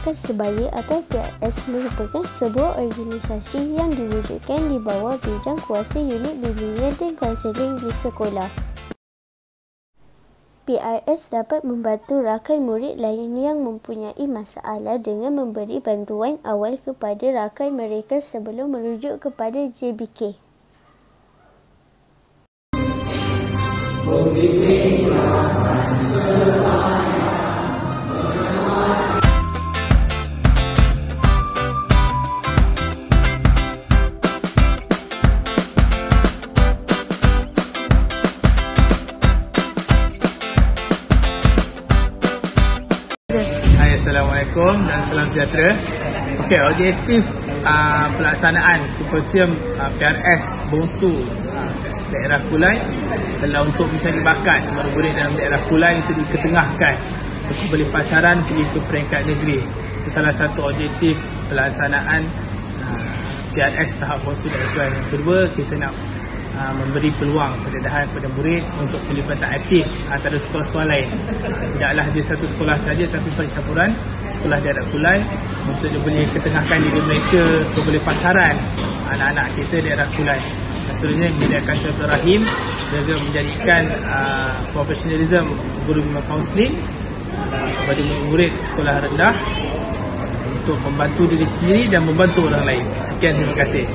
Rakan Sebaya atau PRS merupakan sebuah organisasi yang diwujudkan di bawah bidang kuasa unit bimbingan dan kaunseling di sekolah. PRS dapat membantu rakan murid lain yang mempunyai masalah dengan memberi bantuan awal kepada rakan mereka sebelum merujuk kepada JBK. Assalamualaikum dan salam sejahtera. Okey, objektif pelaksanaan simposium PRS Bongsu daerah Kulai adalah untuk mencari bakat murid-murid dalam daerah Kulai untuk diketengahkan untuk kembali pasaran pergi ke peringkat negeri. Itu salah satu objektif pelaksanaan PRS tahap Bongsu daerah Kulai. Yang kedua, kita nak memberi peluang pendedahan kepada murid untuk pelibatan aktif antara sekolah-sekolah lain. Tidaklah di satu sekolah saja, tapi percampuran sekolah daerah Kulai untuk boleh ketengahkan diri mereka untuk boleh pasaran anak-anak kita daerah Kulai. Seterusnya menyediakan silaturahim dan menjadikan profesionalism guru bimbang kaunseling kepada murid sekolah rendah untuk membantu diri sendiri dan membantu orang lain. Sekian, terima kasih.